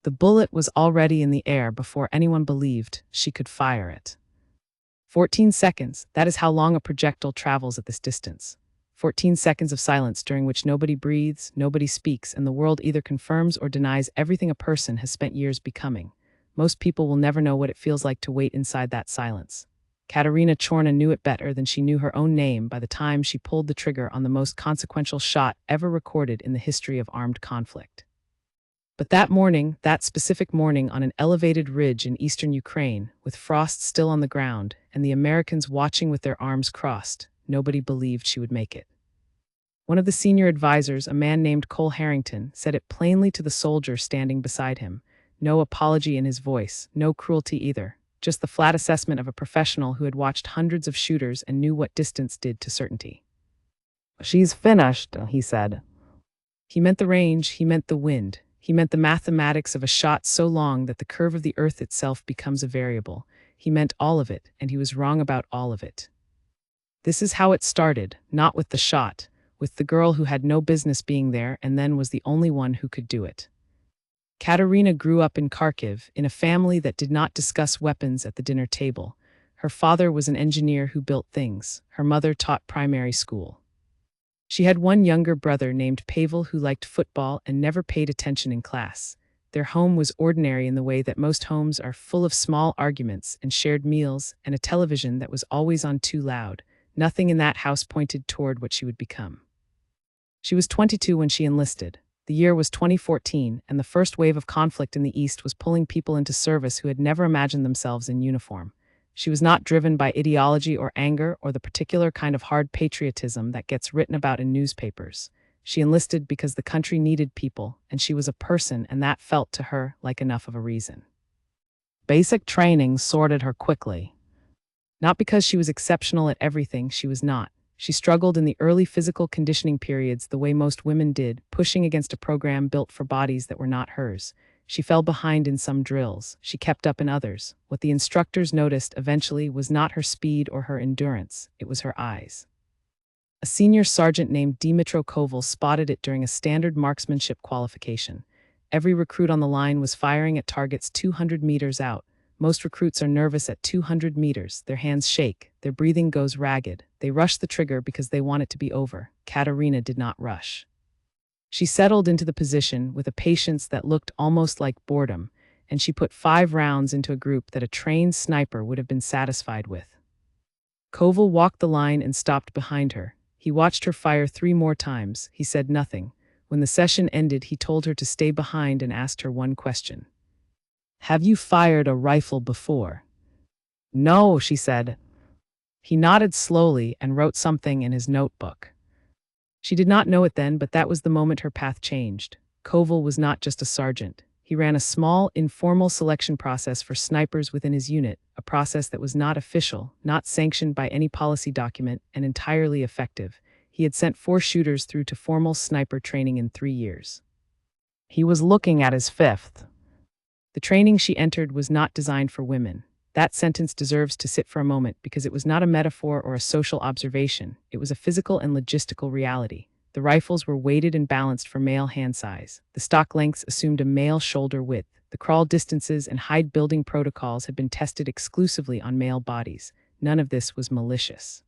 The bullet was already in the air before anyone believed she could fire it. 14 seconds, that is how long a projectile travels at this distance. 14 seconds of silence during which nobody breathes, nobody speaks, and the world either confirms or denies everything a person has spent years becoming. Most people will never know what it feels like to wait inside that silence. Katerina Chorna knew it better than she knew her own name by the time she pulled the trigger on the most consequential shot ever recorded in the history of armed conflict. But that morning, that specific morning on an elevated ridge in eastern Ukraine, with frost still on the ground and the Americans watching with their arms crossed, nobody believed she would make it. One of the senior advisors, a man named Cole Harrington, said it plainly to the soldier standing beside him. No apology in his voice, no cruelty either, just the flat assessment of a professional who had watched hundreds of shooters and knew what distance did to certainty. "She's finished," he said. He meant the range, he meant the wind. He meant the mathematics of a shot so long that the curve of the earth itself becomes a variable. He meant all of it, and he was wrong about all of it. This is how it started, not with the shot, with the girl who had no business being there and then was the only one who could do it. Katerina grew up in Kharkiv, in a family that did not discuss weapons at the dinner table. Her father was an engineer who built things. Her mother taught primary school. She had one younger brother named Pavel who liked football and never paid attention in class. Their home was ordinary in the way that most homes are, full of small arguments and shared meals and a television that was always on too loud. Nothing in that house pointed toward what she would become. She was 22 when she enlisted. The year was 2014, and the first wave of conflict in the East was pulling people into service who had never imagined themselves in uniform. She was not driven by ideology or anger or the particular kind of hard patriotism that gets written about in newspapers. She enlisted because the country needed people, and she was a person, and that felt to her like enough of a reason. Basic training sorted her quickly. Not because she was exceptional at everything, she was not. She struggled in the early physical conditioning periods the way most women did, pushing against a program built for bodies that were not hers. She fell behind in some drills. She kept up in others. What the instructors noticed eventually was not her speed or her endurance. It was her eyes. A senior sergeant named Dmytro Koval spotted it during a standard marksmanship qualification. Every recruit on the line was firing at targets 200 meters out. Most recruits are nervous at 200 meters. Their hands shake. Their breathing goes ragged. They rush the trigger because they want it to be over. Katerina did not rush. She settled into the position with a patience that looked almost like boredom, and she put 5 rounds into a group that a trained sniper would have been satisfied with. Koval walked the line and stopped behind her. He watched her fire 3 more times. He said nothing. When the session ended, he told her to stay behind and asked her one question. "Have you fired a rifle before?" "No," she said. He nodded slowly and wrote something in his notebook. She did not know it then, but that was the moment her path changed. Koval was not just a sergeant. He ran a small, informal selection process for snipers within his unit, a process that was not official, not sanctioned by any policy document, and entirely effective. He had sent 4 shooters through to formal sniper training in 3 years. He was looking at his 5th. The training she entered was not designed for women. That sentence deserves to sit for a moment because it was not a metaphor or a social observation. It was a physical and logistical reality. The rifles were weighted and balanced for male hand size. The stock lengths assumed a male shoulder width. The crawl distances and hide building protocols had been tested exclusively on male bodies. None of this was malicious.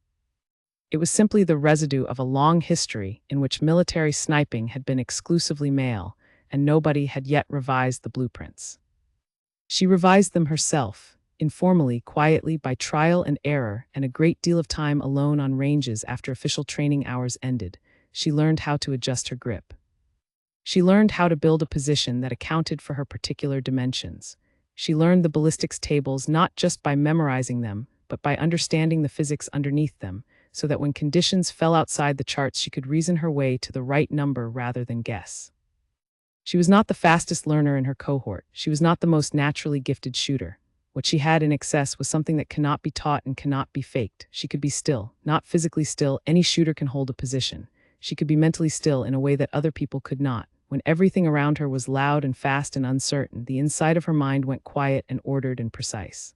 It was simply the residue of a long history in which military sniping had been exclusively male, and nobody had yet revised the blueprints. She revised them herself. Informally, quietly, by trial and error, and a great deal of time alone on ranges after official training hours ended, she learned how to adjust her grip. She learned how to build a position that accounted for her particular dimensions. She learned the ballistics tables not just by memorizing them, but by understanding the physics underneath them, so that when conditions fell outside the charts, she could reason her way to the right number rather than guess. She was not the fastest learner in her cohort. She was not the most naturally gifted shooter. What she had in excess was something that cannot be taught and cannot be faked. She could be still, not physically still. Any shooter can hold a position. She could be mentally still in a way that other people could not. When everything around her was loud and fast and uncertain, the inside of her mind went quiet and ordered and precise.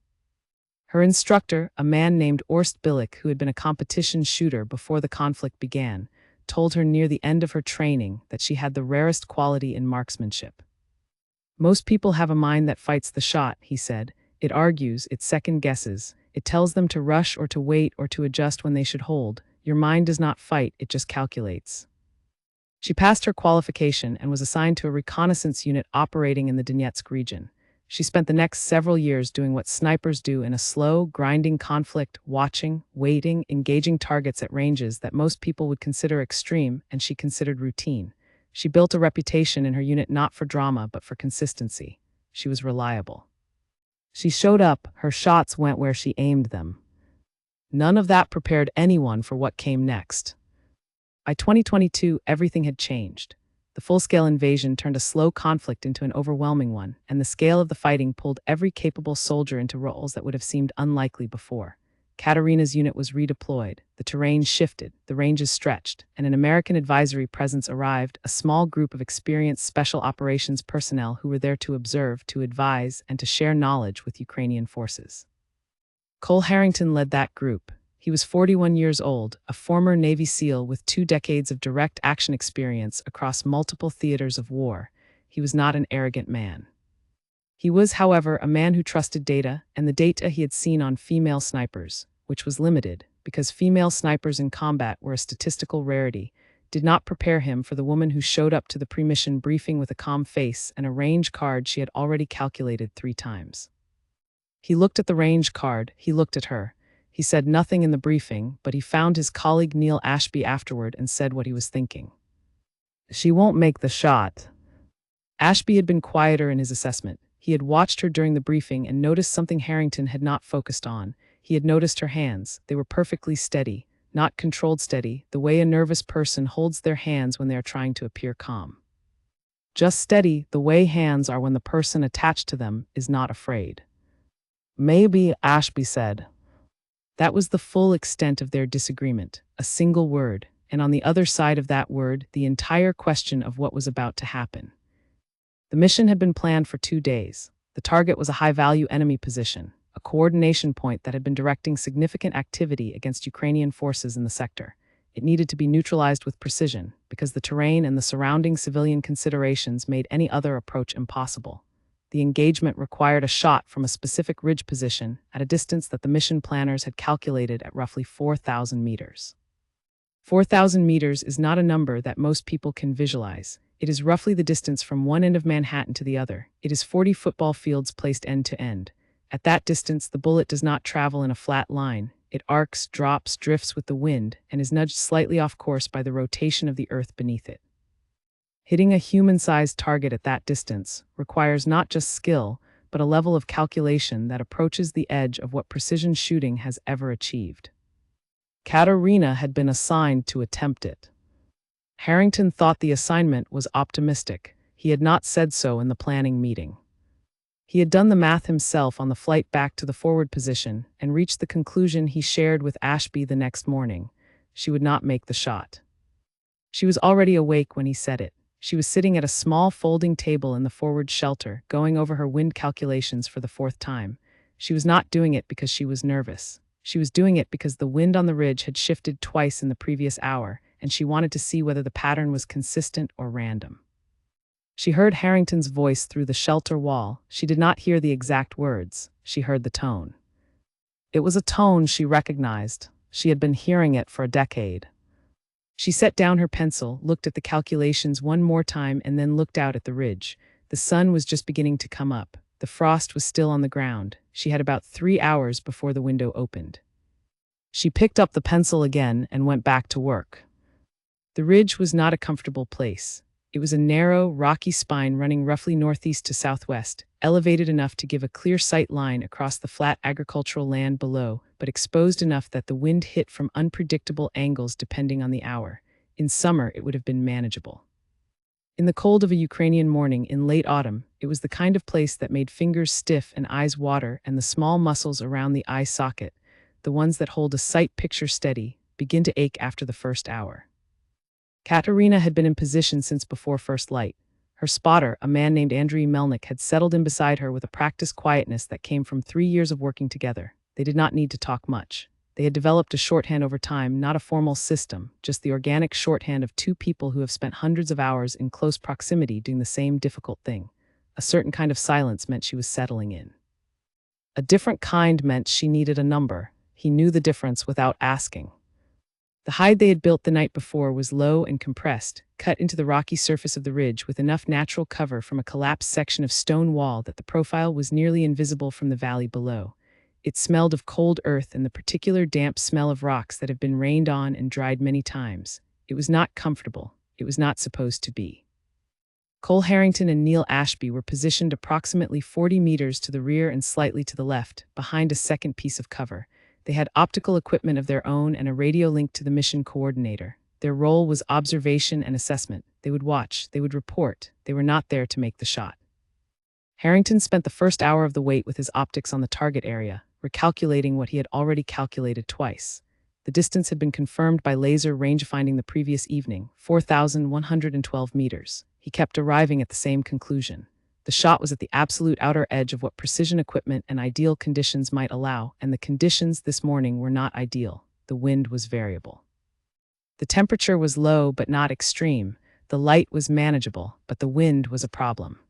Her instructor, a man named Orst Bilik, who had been a competition shooter before the conflict began, told her near the end of her training that she had the rarest quality in marksmanship. Most people have a mind that fights the shot, he said. It argues, it second guesses. It tells them to rush or to wait or to adjust when they should hold. Your mind does not fight, it just calculates. She passed her qualification and was assigned to a reconnaissance unit operating in the Donetsk region. She spent the next several years doing what snipers do in a slow, grinding conflict, watching, waiting, engaging targets at ranges that most people would consider extreme and she considered routine. She built a reputation in her unit not for drama but for consistency. She was reliable. She showed up, her shots went where she aimed them. None of that prepared anyone for what came next. By 2022, everything had changed. The full-scale invasion turned a slow conflict into an overwhelming one, and the scale of the fighting pulled every capable soldier into roles that would have seemed unlikely before. Katerina's unit was redeployed, the terrain shifted, the ranges stretched, and an American advisory presence arrived, a small group of experienced special operations personnel who were there to observe, to advise, and to share knowledge with Ukrainian forces. Cole Harrington led that group. He was 41 years old, a former Navy SEAL with 2 decades of direct action experience across multiple theaters of war. He was not an arrogant man. He was, however, a man who trusted data, and the data he had seen on female snipers, which was limited, because female snipers in combat were a statistical rarity, did not prepare him for the woman who showed up to the pre-mission briefing with a calm face and a range card she had already calculated 3 times. He looked at the range card, he looked at her. He said nothing in the briefing, but he found his colleague Neil Ashby afterward and said what he was thinking. She won't make the shot. Ashby had been quieter in his assessment. He had watched her during the briefing and noticed something Harrington had not focused on. He had noticed her hands. They were perfectly steady, not controlled steady, the way a nervous person holds their hands when they are trying to appear calm. Just steady, the way hands are when the person attached to them is not afraid. Maybe, Ashby said. That was the full extent of their disagreement, a single word, and on the other side of that word, the entire question of what was about to happen. The mission had been planned for 2 days. The target was a high-value enemy position, a coordination point that had been directing significant activity against Ukrainian forces in the sector. It needed to be neutralized with precision, because the terrain and the surrounding civilian considerations made any other approach impossible. The engagement required a shot from a specific ridge position at a distance that the mission planners had calculated at roughly 4,000 meters. 4,000 meters is not a number that most people can visualize. It is roughly the distance from one end of Manhattan to the other. It is 40 football fields placed end to end. At that distance, the bullet does not travel in a flat line. It arcs, drops, drifts with the wind, and is nudged slightly off course by the rotation of the earth beneath it. Hitting a human-sized target at that distance requires not just skill, but a level of calculation that approaches the edge of what precision shooting has ever achieved. Katerina had been assigned to attempt it. Harrington thought the assignment was optimistic. He had not said so in the planning meeting. He had done the math himself on the flight back to the forward position and reached the conclusion he shared with Ashby the next morning. She would not make the shot. She was already awake when he said it. She was sitting at a small folding table in the forward shelter, going over her wind calculations for the 4th time. She was not doing it because she was nervous. She was doing it because the wind on the ridge had shifted twice in the previous hour, and she wanted to see whether the pattern was consistent or random. She heard Harrington's voice through the shelter wall. She did not hear the exact words. She heard the tone. It was a tone she recognized. She had been hearing it for a decade. She set down her pencil, looked at the calculations one more time, and then looked out at the ridge. The sun was just beginning to come up. The frost was still on the ground. She had about 3 hours before the window opened. She picked up the pencil again and went back to work. The ridge was not a comfortable place. It was a narrow, rocky spine running roughly northeast to southwest, elevated enough to give a clear sight line across the flat agricultural land below, but exposed enough that the wind hit from unpredictable angles depending on the hour. In summer, it would have been manageable. In the cold of a Ukrainian morning in late autumn, it was the kind of place that made fingers stiff and eyes water, and the small muscles around the eye socket, the ones that hold a sight picture steady, begin to ache after the first hour. Katerina had been in position since before first light. Her spotter, a man named Andriy Melnik, had settled in beside her with a practiced quietness that came from 3 years of working together. They did not need to talk much. They had developed a shorthand over time, not a formal system, just the organic shorthand of 2 people who have spent hundreds of hours in close proximity doing the same difficult thing. A certain kind of silence meant she was settling in. A different kind meant she needed a number. He knew the difference without asking. The hide they had built the night before was low and compressed, cut into the rocky surface of the ridge with enough natural cover from a collapsed section of stone wall that the profile was nearly invisible from the valley below. It smelled of cold earth and the particular damp smell of rocks that have been rained on and dried many times. It was not comfortable. It was not supposed to be. Cole Harrington and Neil Ashby were positioned approximately 40 meters to the rear and slightly to the left, behind a second piece of cover. They had optical equipment of their own and a radio link to the mission coordinator. Their role was observation and assessment. They would watch, they would report. They were not there to make the shot. Harrington spent the first hour of the wait with his optics on the target area, recalculating what he had already calculated twice. The distance had been confirmed by laser rangefinding the previous evening, 4,112 meters. He kept arriving at the same conclusion. The shot was at the absolute outer edge of what precision equipment and ideal conditions might allow, and the conditions this morning were not ideal. The wind was variable. The temperature was low but not extreme. The light was manageable, but the wind was a problem.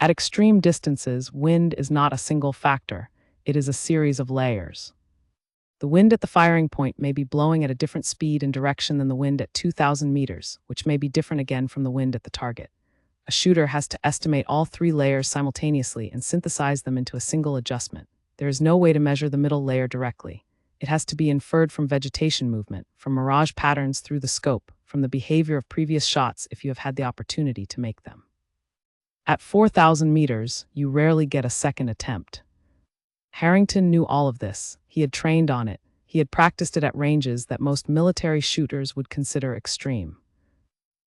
At extreme distances, wind is not a single factor. It is a series of layers. The wind at the firing point may be blowing at a different speed and direction than the wind at 2,000 meters, which may be different again from the wind at the target. A shooter has to estimate all three layers simultaneously and synthesize them into a single adjustment. There is no way to measure the middle layer directly. It has to be inferred from vegetation movement, from mirage patterns through the scope, from the behavior of previous shots if you have had the opportunity to make them. At 4,000 meters, you rarely get a second attempt. Harrington knew all of this. He had trained on it. He had practiced it at ranges that most military shooters would consider extreme.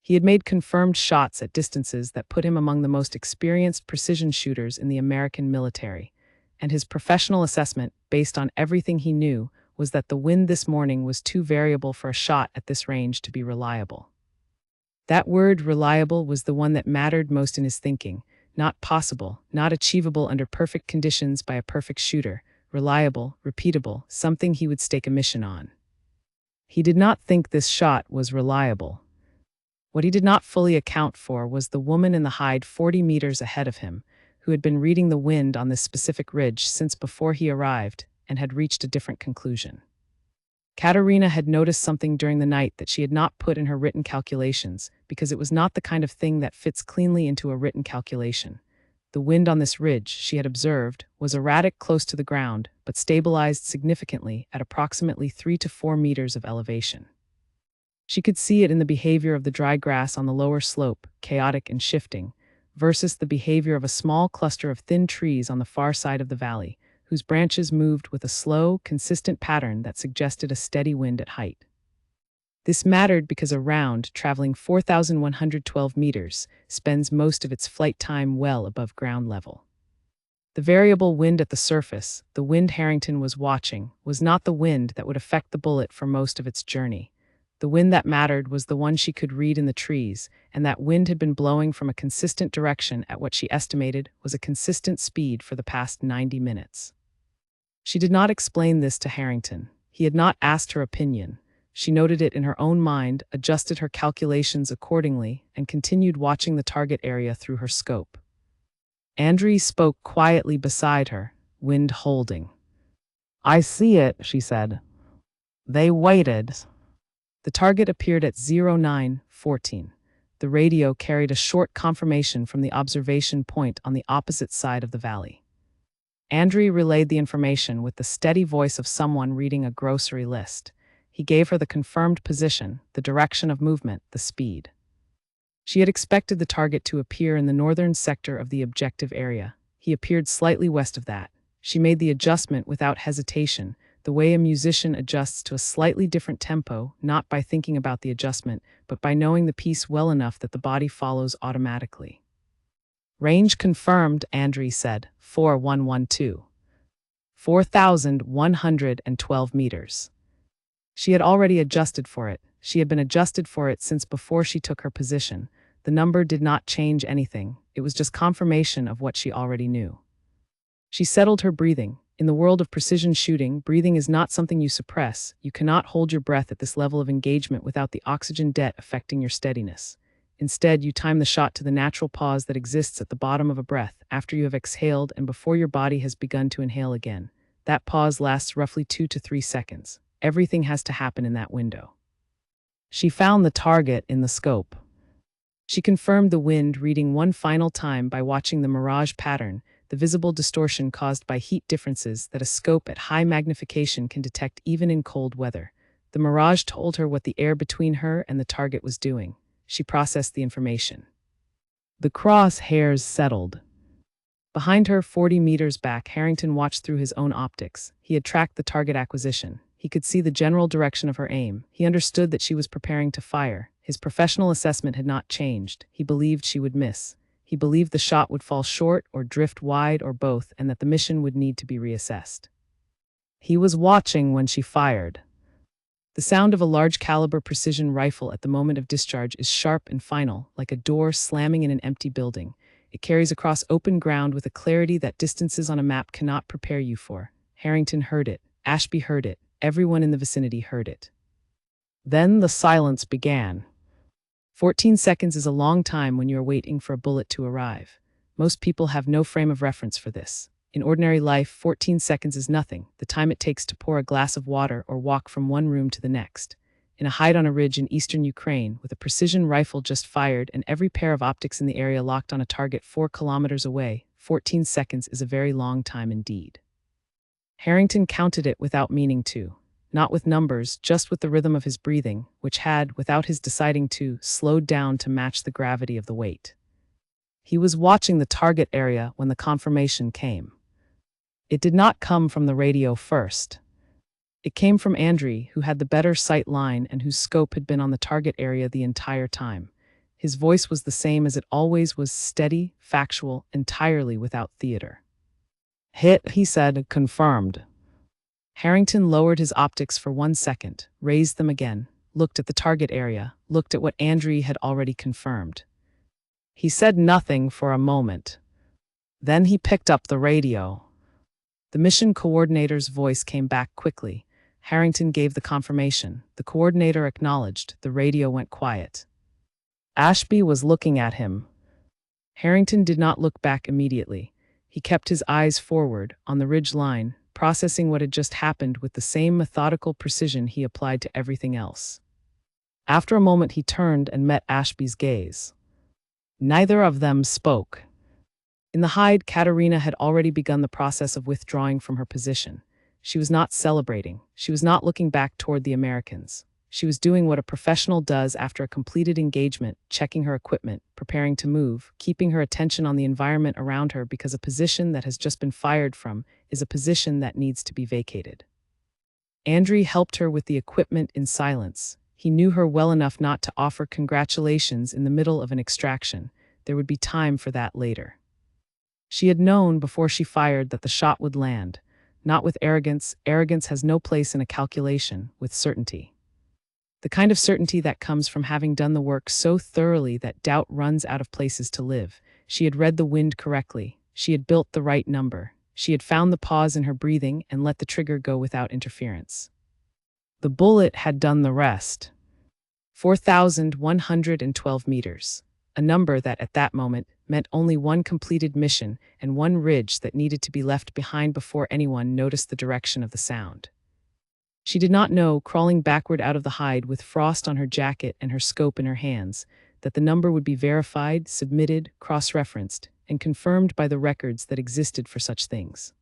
He had made confirmed shots at distances that put him among the most experienced precision shooters in the American military, and his professional assessment, based on everything he knew, was that the wind this morning was too variable for a shot at this range to be reliable. That word, reliable, was the one that mattered most in his thinking. Not possible, not achievable under perfect conditions by a perfect shooter. Reliable, repeatable, something he would stake a mission on. He did not think this shot was reliable. What he did not fully account for was the woman in the hide 40 meters ahead of him, who had been reading the wind on this specific ridge since before he arrived and had reached a different conclusion. Katerina had noticed something during the night that she had not put in her written calculations, because it was not the kind of thing that fits cleanly into a written calculation. The wind on this ridge, she had observed, was erratic close to the ground, but stabilized significantly at approximately 3 to 4 meters of elevation. She could see it in the behavior of the dry grass on the lower slope, chaotic and shifting, versus the behavior of a small cluster of thin trees on the far side of the valley, whose branches moved with a slow, consistent pattern that suggested a steady wind at height. This mattered because a round, traveling 4,112 meters, spends most of its flight time well above ground level. The variable wind at the surface, the wind Harrington was watching, was not the wind that would affect the bullet for most of its journey. The wind that mattered was the one she could read in the trees, and that wind had been blowing from a consistent direction at what she estimated was a consistent speed for the past 90 minutes. She did not explain this to Harrington. He had not asked her opinion. She noted it in her own mind, adjusted her calculations accordingly, and continued watching the target area through her scope. Andree spoke quietly beside her, wind holding. "I see it," she said. "They waited." The target appeared at 0914. The radio carried a short confirmation from the observation point on the opposite side of the valley. Andree relayed the information with the steady voice of someone reading a grocery list. He gave her the confirmed position, the direction of movement, the speed. She had expected the target to appear in the northern sector of the objective area. He appeared slightly west of that. She made the adjustment without hesitation, the way a musician adjusts to a slightly different tempo, not by thinking about the adjustment, but by knowing the piece well enough that the body follows automatically. "Range confirmed," Andree said. 4112. 4,112 meters. She had already adjusted for it. She had been adjusted for it since before she took her position. The number did not change anything. It was just confirmation of what she already knew. She settled her breathing. In the world of precision shooting, breathing is not something you suppress. You cannot hold your breath at this level of engagement without the oxygen debt affecting your steadiness. Instead, you time the shot to the natural pause that exists at the bottom of a breath after you have exhaled and before your body has begun to inhale again. That pause lasts roughly 2 to 3 seconds. Everything has to happen in that window. She found the target in the scope. She confirmed the wind reading one final time by watching the mirage pattern, the visible distortion caused by heat differences that a scope at high magnification can detect even in cold weather. The mirage told her what the air between her and the target was doing. She processed the information. The crosshairs settled. Behind her, 40 meters back, Harrington watched through his own optics. He had tracked the target acquisition. He could see the general direction of her aim. He understood that she was preparing to fire. His professional assessment had not changed. He believed she would miss. He believed the shot would fall short or drift wide or both, and that the mission would need to be reassessed. He was watching when she fired. The sound of a large-caliber precision rifle at the moment of discharge is sharp and final, like a door slamming in an empty building. It carries across open ground with a clarity that distances on a map cannot prepare you for. Harrington heard it. Ashby heard it. Everyone in the vicinity heard it. Then the silence began. 14 seconds is a long time when you are waiting for a bullet to arrive. Most people have no frame of reference for this. In ordinary life, 14 seconds is nothing, the time it takes to pour a glass of water or walk from one room to the next. In a hide on a ridge in eastern Ukraine, with a precision rifle just fired and every pair of optics in the area locked on a target 4 kilometers away, 14 seconds is a very long time indeed. Harrington counted it without meaning to. Not with numbers, just with the rhythm of his breathing, which had, without his deciding to, slowed down to match the gravity of the weight. He was watching the target area when the confirmation came. It did not come from the radio first. It came from Andriy, who had the better sight line and whose scope had been on the target area the entire time. His voice was the same as it always was, steady, factual, entirely without theater. "Hit," he said, "confirmed." Harrington lowered his optics for 1 second, raised them again, looked at the target area, looked at what Andriy had already confirmed. He said nothing for a moment. Then he picked up the radio. The mission coordinator's voice came back quickly. Harrington gave the confirmation. The coordinator acknowledged. The radio went quiet. Ashby was looking at him. Harrington did not look back immediately. He kept his eyes forward, on the ridge line, processing what had just happened with the same methodical precision he applied to everything else. After a moment he turned and met Ashby's gaze. Neither of them spoke. In the hide, Katerina had already begun the process of withdrawing from her position. She was not celebrating. She was not looking back toward the Americans. She was doing what a professional does after a completed engagement, checking her equipment, preparing to move, keeping her attention on the environment around her because a position that has just been fired from is a position that needs to be vacated. Andriy helped her with the equipment in silence. He knew her well enough not to offer congratulations in the middle of an extraction. There would be time for that later. She had known before she fired that the shot would land. Not with arrogance. Arrogance has no place in a calculation, with certainty. The kind of certainty that comes from having done the work so thoroughly that doubt runs out of places to live. She had read the wind correctly. She had built the right number. She had found the pause in her breathing and let the trigger go without interference. The bullet had done the rest. 4,112 meters. A number that, at that moment, meant only one completed mission and one ridge that needed to be left behind before anyone noticed the direction of the sound. She did not know, crawling backward out of the hide with frost on her jacket and her scope in her hands, that the number would be verified, submitted, cross-referenced, and confirmed by the records that existed for such things.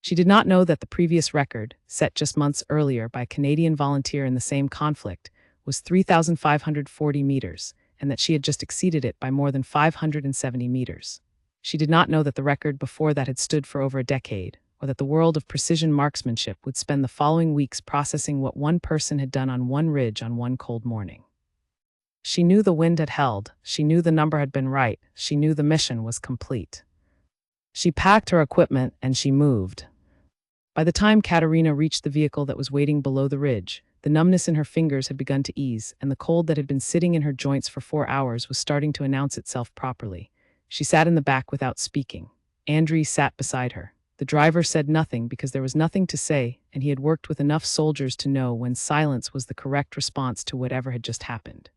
She did not know that the previous record, set just months earlier by a Canadian volunteer in the same conflict, was 3,540 meters, and that she had just exceeded it by more than 570 meters. She did not know that the record before that had stood for over a decade, or that the world of precision marksmanship would spend the following weeks processing what one person had done on one ridge on one cold morning. She knew the wind had held, she knew the number had been right, she knew the mission was complete. She packed her equipment and she moved. By the time Katerina reached the vehicle that was waiting below the ridge, the numbness in her fingers had begun to ease, and the cold that had been sitting in her joints for 4 hours was starting to announce itself properly. She sat in the back without speaking. Andriy sat beside her. The driver said nothing because there was nothing to say, and he had worked with enough soldiers to know when silence was the correct response to whatever had just happened.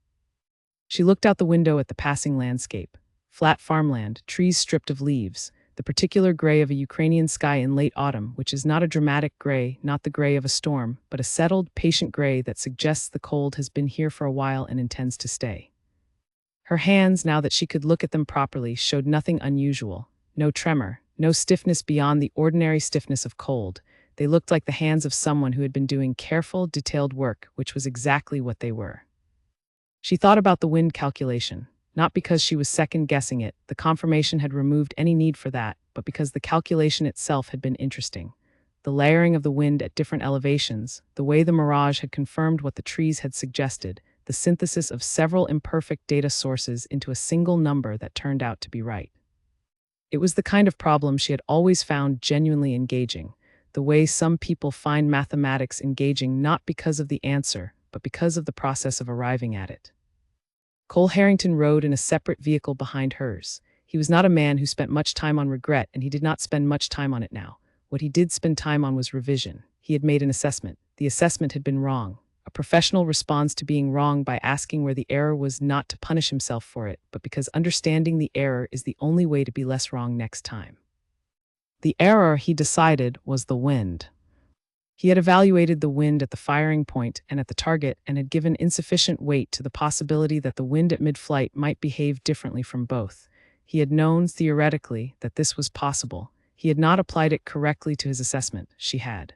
She looked out the window at the passing landscape. Flat farmland, trees stripped of leaves, the particular gray of a Ukrainian sky in late autumn, which is not a dramatic gray, not the gray of a storm, but a settled, patient gray that suggests the cold has been here for a while and intends to stay. Her hands, now that she could look at them properly, showed nothing unusual. No tremor, no stiffness beyond the ordinary stiffness of cold. They looked like the hands of someone who had been doing careful, detailed work, which was exactly what they were. She thought about the wind calculation, not because she was second-guessing it, the confirmation had removed any need for that, but because the calculation itself had been interesting. The layering of the wind at different elevations, the way the mirage had confirmed what the trees had suggested, the synthesis of several imperfect data sources into a single number that turned out to be right. It was the kind of problem she had always found genuinely engaging, the way some people find mathematics engaging not because of the answer, but because of the process of arriving at it. Cole Harrington rode in a separate vehicle behind hers. He was not a man who spent much time on regret, and he did not spend much time on it now. What he did spend time on was revision. He had made an assessment. The assessment had been wrong. A professional responds to being wrong by asking where the error was, not to punish himself for it, but because understanding the error is the only way to be less wrong next time. The error, he decided, was the wind. He had evaluated the wind at the firing point and at the target and had given insufficient weight to the possibility that the wind at mid-flight might behave differently from both. He had known, theoretically, that this was possible. He had not applied it correctly to his assessment. She had.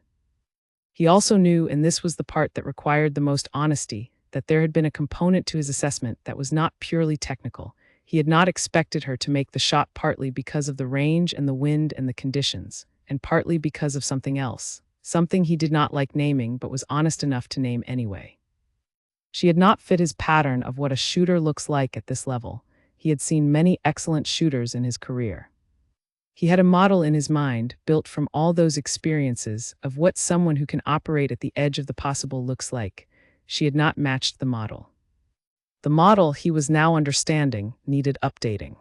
He also knew, and this was the part that required the most honesty, that there had been a component to his assessment that was not purely technical. He had not expected her to make the shot partly because of the range and the wind and the conditions, and partly because of something else. Something he did not like naming but was honest enough to name anyway. She had not fit his pattern of what a shooter looks like at this level. He had seen many excellent shooters in his career. He had a model in his mind, built from all those experiences, of what someone who can operate at the edge of the possible looks like. She had not matched the model. The model, he was now understanding, needed updating.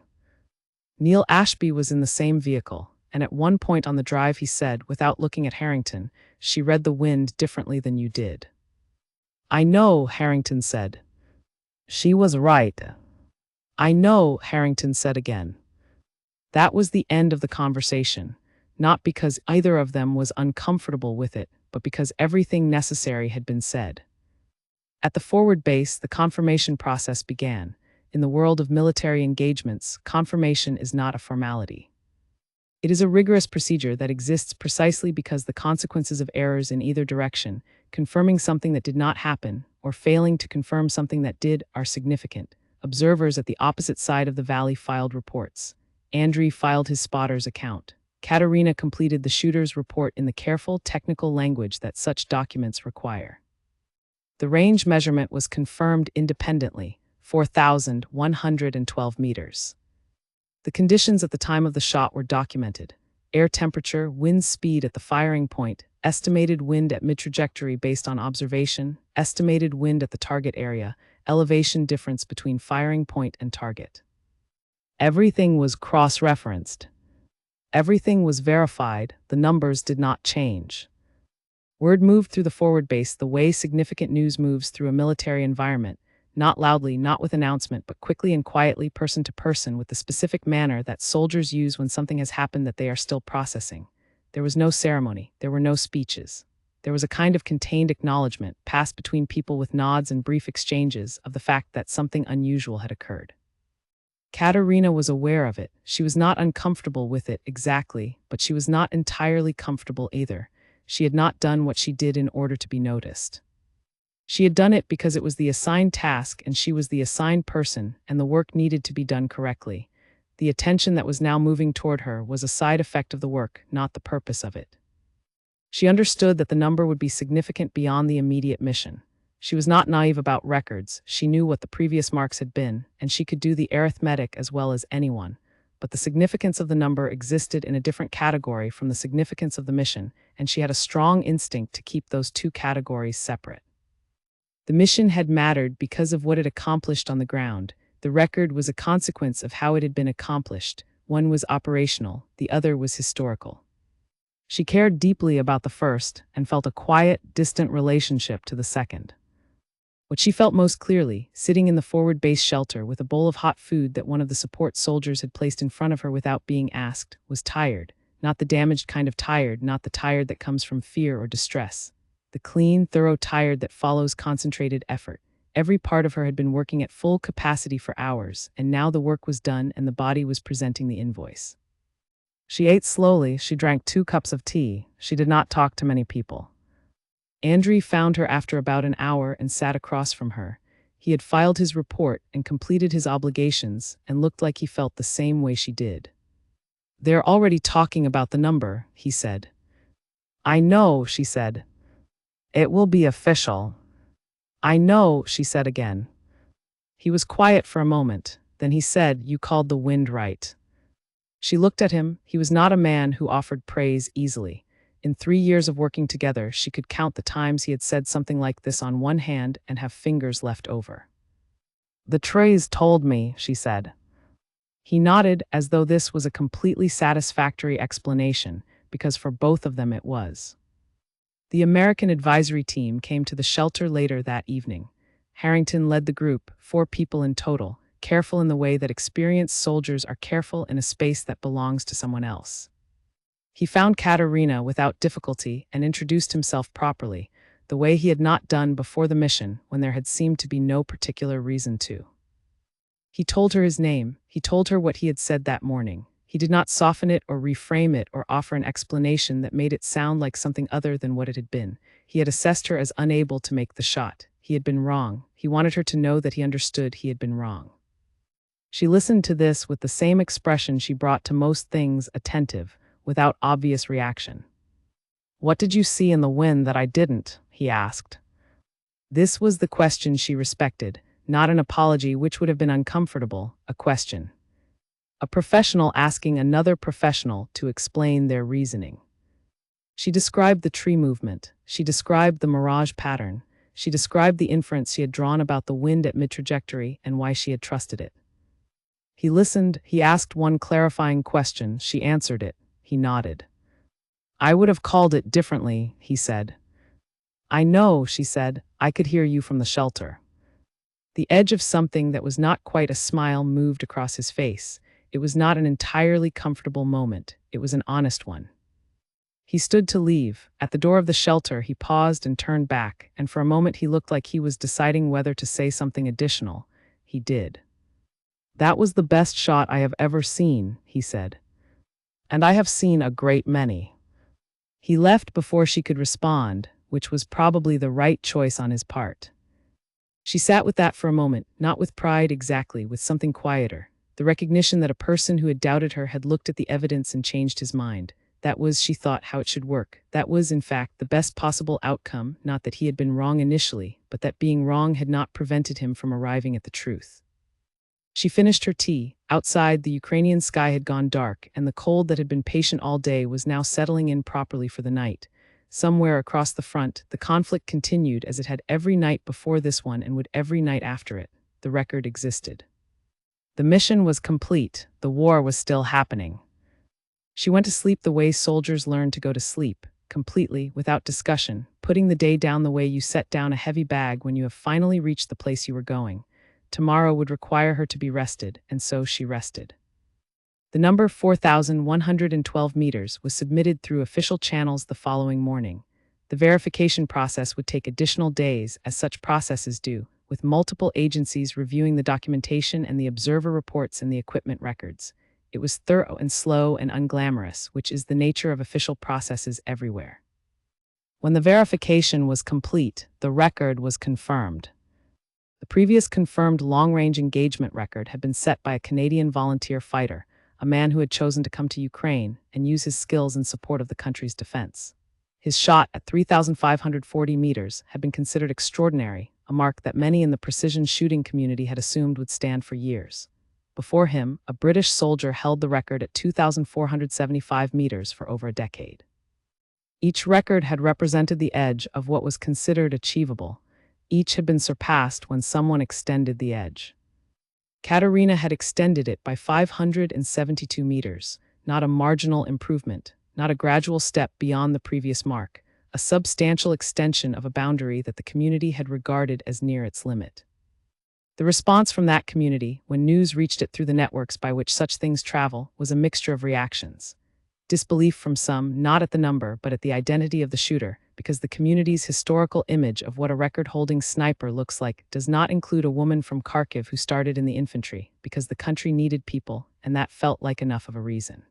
Neil Ashby was in the same vehicle, and at one point on the drive he said, without looking at Harrington, "She read the wind differently than you did." "I know," Harrington said. "She was right." "I know," Harrington said again. That was the end of the conversation, not because either of them was uncomfortable with it, but because everything necessary had been said. At the forward base, the confirmation process began. In the world of military engagements, confirmation is not a formality. It is a rigorous procedure that exists precisely because the consequences of errors in either direction, confirming something that did not happen, or failing to confirm something that did, are significant. Observers at the opposite side of the valley filed reports. Andrei filed his spotter's account. Katerina completed the shooter's report in the careful, technical language that such documents require. The range measurement was confirmed independently, 4,112 meters. The conditions at the time of the shot were documented. Air temperature, wind speed at the firing point, estimated wind at mid-trajectory based on observation, estimated wind at the target area, elevation difference between firing point and target. Everything was cross-referenced. Everything was verified, the numbers did not change. Word moved through the forward base the way significant news moves through a military environment, not loudly, not with announcement, but quickly and quietly, person to person, with the specific manner that soldiers use when something has happened that they are still processing. There was no ceremony, there were no speeches. There was a kind of contained acknowledgement, passed between people with nods and brief exchanges, of the fact that something unusual had occurred. Katerina was aware of it. She was not uncomfortable with it exactly, but she was not entirely comfortable either. She had not done what she did in order to be noticed. She had done it because it was the assigned task and she was the assigned person, and the work needed to be done correctly. The attention that was now moving toward her was a side effect of the work, not the purpose of it. She understood that the number would be significant beyond the immediate mission. She was not naive about records. She knew what the previous marks had been, and she could do the arithmetic as well as anyone. But the significance of the number existed in a different category from the significance of the mission, and she had a strong instinct to keep those two categories separate. The mission had mattered because of what it accomplished on the ground. The record was a consequence of how it had been accomplished. One was operational, the other was historical. She cared deeply about the first and felt a quiet, distant relationship to the second. What she felt most clearly, sitting in the forward base shelter with a bowl of hot food that one of the support soldiers had placed in front of her without being asked, was tired. Not the damaged kind of tired, not the tired that comes from fear or distress. The clean, thorough tired that follows concentrated effort. Every part of her had been working at full capacity for hours, and now the work was done and the body was presenting the invoice. She ate slowly, she drank 2 cups of tea, she did not talk to many people. Andrei found her after about an hour and sat across from her. He had filed his report and completed his obligations and looked like he felt the same way she did. "They're already talking about the number," he said. "I know," she said. "It will be official." "I know," she said again. He was quiet for a moment. Then he said, "You called the wind right." She looked at him. He was not a man who offered praise easily. In 3 years of working together, she could count the times he had said something like this on one hand and have fingers left over. "The trees told me," she said. He nodded as though this was a completely satisfactory explanation, because for both of them it was. The American advisory team came to the shelter later that evening. Harrington led the group, 4 people in total, careful in the way that experienced soldiers are careful in a space that belongs to someone else. He found Katerina without difficulty and introduced himself properly, the way he had not done before the mission when there had seemed to be no particular reason to. He told her his name, he told her what he had said that morning. He did not soften it or reframe it or offer an explanation that made it sound like something other than what it had been. He had assessed her as unable to make the shot. He had been wrong. He wanted her to know that he understood he had been wrong. She listened to this with the same expression she brought to most things, attentive, without obvious reaction. "What did you see in the wind that I didn't?" he asked. This was the question she respected, not an apology which would have been uncomfortable, a question. A professional asking another professional to explain their reasoning. She described the tree movement. She described the mirage pattern. She described the inference she had drawn about the wind at mid-trajectory and why she had trusted it. He listened. He asked one clarifying question. She answered it. He nodded. "I would have called it differently," he said. "I know," she said. "I could hear you from the shelter." The edge of something that was not quite a smile moved across his face. It was not an entirely comfortable moment. It was an honest one. He stood to leave. At the door of the shelter, he paused and turned back, and for a moment he looked like he was deciding whether to say something additional. He did. "That was the best shot I have ever seen," he said. "And I have seen a great many." He left before she could respond, which was probably the right choice on his part. She sat with that for a moment, not with pride exactly, with something quieter. The recognition that a person who had doubted her had looked at the evidence and changed his mind. That was, she thought, how it should work. That was, in fact, the best possible outcome, not that he had been wrong initially, but that being wrong had not prevented him from arriving at the truth. She finished her tea. Outside, the Ukrainian sky had gone dark, and the cold that had been patient all day was now settling in properly for the night. Somewhere across the front, the conflict continued as it had every night before this one and would every night after it. The record existed. The mission was complete. The war was still happening. She went to sleep the way soldiers learn to go to sleep, completely, without discussion, putting the day down the way you set down a heavy bag when you have finally reached the place you were going. Tomorrow would require her to be rested, and so she rested. The number 4,112 meters was submitted through official channels the following morning. The verification process would take additional days, as such processes do, with multiple agencies reviewing the documentation and the observer reports and the equipment records. It was thorough and slow and unglamorous, which is the nature of official processes everywhere. When the verification was complete, the record was confirmed. The previous confirmed long-range engagement record had been set by a Canadian volunteer fighter, a man who had chosen to come to Ukraine and use his skills in support of the country's defense. His shot at 3,540 meters had been considered extraordinary, a mark that many in the precision shooting community had assumed would stand for years. Before him, a British soldier held the record at 2,475 meters for over a decade. Each record had represented the edge of what was considered achievable. Each had been surpassed when someone extended the edge. Katerina had extended it by 572 meters, not a marginal improvement, not a gradual step beyond the previous mark, a substantial extension of a boundary that the community had regarded as near its limit. The response from that community, when news reached it through the networks by which such things travel, was a mixture of reactions. Disbelief from some, not at the number, but at the identity of the shooter, because the community's historical image of what a record-holding sniper looks like does not include a woman from Kharkiv who started in the infantry, because the country needed people, and that felt like enough of a reason.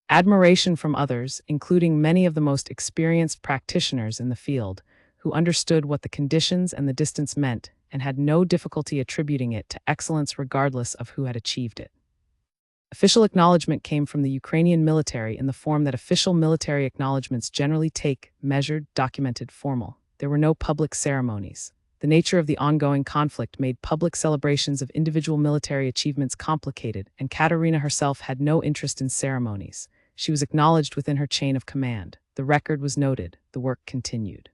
Admiration from others, including many of the most experienced practitioners in the field, who understood what the conditions and the distance meant and had no difficulty attributing it to excellence regardless of who had achieved it. Official acknowledgement came from the Ukrainian military in the form that official military acknowledgements generally take, measured, documented, formal. There were no public ceremonies. The nature of the ongoing conflict made public celebrations of individual military achievements complicated, and Katerina herself had no interest in ceremonies. She was acknowledged within her chain of command. The record was noted. The work continued.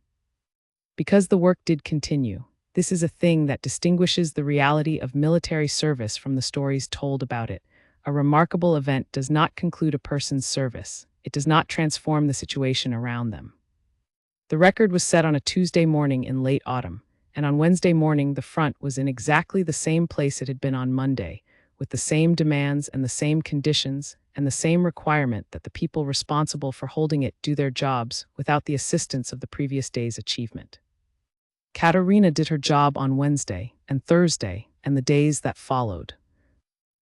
Because the work did continue, this is a thing that distinguishes the reality of military service from the stories told about it. A remarkable event does not conclude a person's service. It does not transform the situation around them. The record was set on a Tuesday morning in late autumn, and on Wednesday morning the front was in exactly the same place it had been on Monday, with the same demands and the same conditions and the same requirement that the people responsible for holding it do their jobs without the assistance of the previous day's achievement. Katerina did her job on Wednesday and Thursday and the days that followed.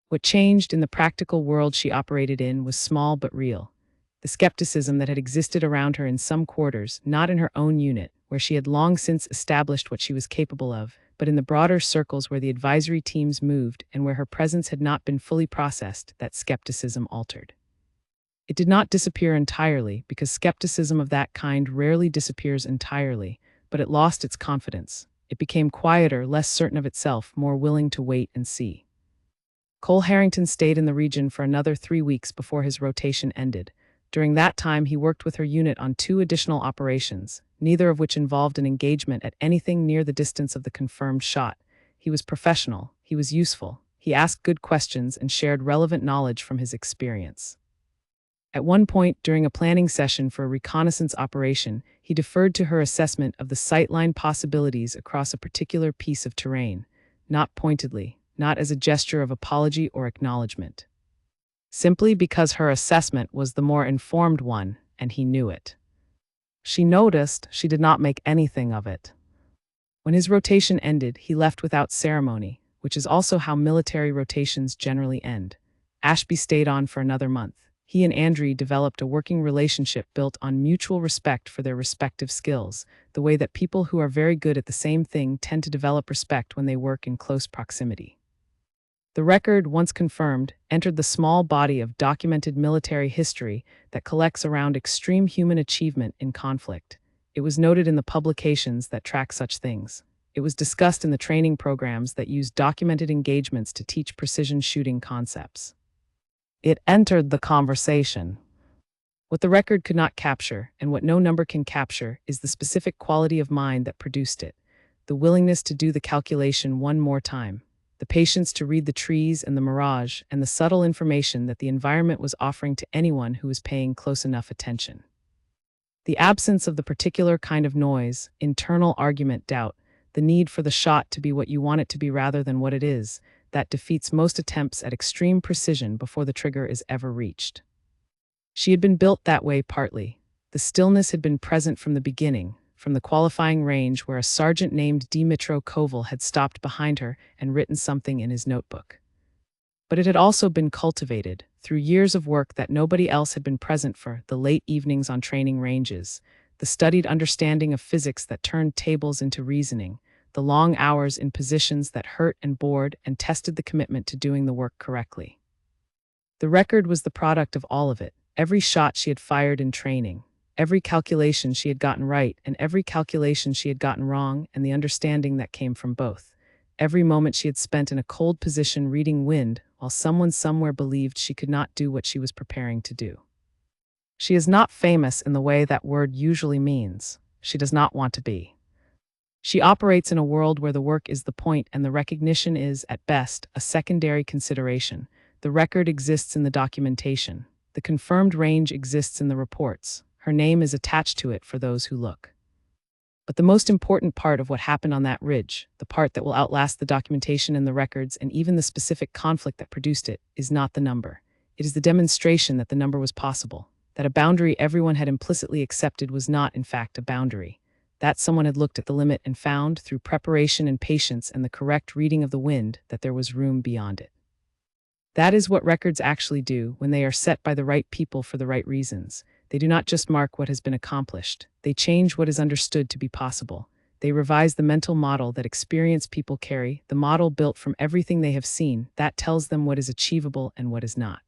What changed in the practical world she operated in was small but real. The skepticism that had existed around her in some quarters, not in her own unit, where she had long since established what she was capable of, but in the broader circles where the advisory teams moved and where her presence had not been fully processed, that skepticism altered. It did not disappear entirely, because skepticism of that kind rarely disappears entirely, but it lost its confidence. It became quieter, less certain of itself, more willing to wait and see. Cole Harrington stayed in the region for another 3 weeks before his rotation ended. During that time, he worked with her unit on 2 additional operations, neither of which involved an engagement at anything near the distance of the confirmed shot. He was professional, he was useful, he asked good questions and shared relevant knowledge from his experience. At one point, during a planning session for a reconnaissance operation, he deferred to her assessment of the sightline possibilities across a particular piece of terrain, not pointedly, not as a gesture of apology or acknowledgement. Simply because her assessment was the more informed one, and he knew it. She noticed she did not make anything of it. When his rotation ended, he left without ceremony, which is also how military rotations generally end. Ashby stayed on for another month. He and Andriy developed a working relationship built on mutual respect for their respective skills, the way that people who are very good at the same thing tend to develop respect when they work in close proximity. The record, once confirmed, entered the small body of documented military history that collects around extreme human achievement in conflict. It was noted in the publications that track such things. It was discussed in the training programs that use documented engagements to teach precision shooting concepts. It entered the conversation. What the record could not capture, and what no number can capture, is the specific quality of mind that produced it, the willingness to do the calculation one more time, the patience to read the trees and the mirage, and the subtle information that the environment was offering to anyone who was paying close enough attention. The absence of the particular kind of noise, internal argument, doubt, the need for the shot to be what you want it to be rather than what it is, that defeats most attempts at extreme precision before the trigger is ever reached. She had been built that way partly. The stillness had been present from the beginning, from the qualifying range where a sergeant named Dmytro Koval had stopped behind her and written something in his notebook. But it had also been cultivated, through years of work that nobody else had been present for, the late evenings on training ranges, the studied understanding of physics that turned tables into reasoning, the long hours in positions that hurt and bored and tested the commitment to doing the work correctly. The record was the product of all of it, every shot she had fired in training, every calculation she had gotten right and every calculation she had gotten wrong, and the understanding that came from both. Every moment she had spent in a cold position reading wind while someone somewhere believed she could not do what she was preparing to do. She is not famous in the way that word usually means. She does not want to be. She operates in a world where the work is the point and the recognition is, at best, a secondary consideration. The record exists in the documentation. The confirmed range exists in the reports. Her name is attached to it for those who look. But the most important part of what happened on that ridge, the part that will outlast the documentation and the records and even the specific conflict that produced it, is not the number. It is the demonstration that the number was possible, that a boundary everyone had implicitly accepted was not, in fact, a boundary, that someone had looked at the limit and found, through preparation and patience and the correct reading of the wind, that there was room beyond it. That is what records actually do when they are set by the right people for the right reasons. They do not just mark what has been accomplished. They change what is understood to be possible. They revise the mental model that experienced people carry, the model built from everything they have seen, that tells them what is achievable and what is not.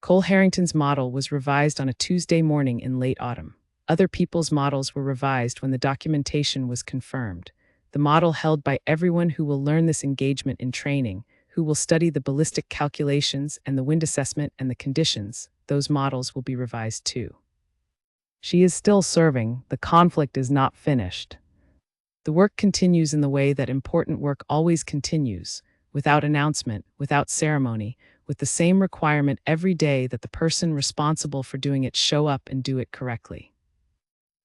Cole Harrington's model was revised on a Tuesday morning in late autumn. Other people's models were revised when the documentation was confirmed. The model held by everyone who will learn this engagement in training, who will study the ballistic calculations and the wind assessment and the conditions, those models will be revised too. She is still serving. The conflict is not finished. The work continues in the way that important work always continues, without announcement, without ceremony, with the same requirement every day that the person responsible for doing it show up and do it correctly.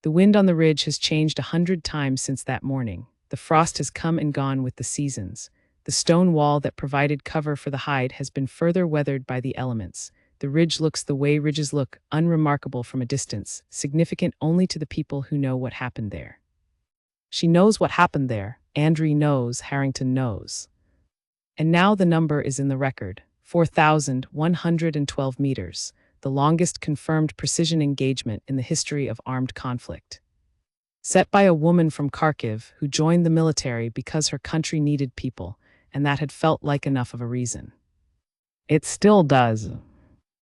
The wind on the ridge has changed 100 times since that morning. The frost has come and gone with the seasons. The stone wall that provided cover for the hide has been further weathered by the elements. The ridge looks the way ridges look, unremarkable from a distance, significant only to the people who know what happened there. She knows what happened there. Andree knows, Harrington knows. And now the number is in the record, 4,112 meters, the longest confirmed precision engagement in the history of armed conflict. Set by a woman from Kharkiv who joined the military because her country needed people, and that had felt like enough of a reason. It still does.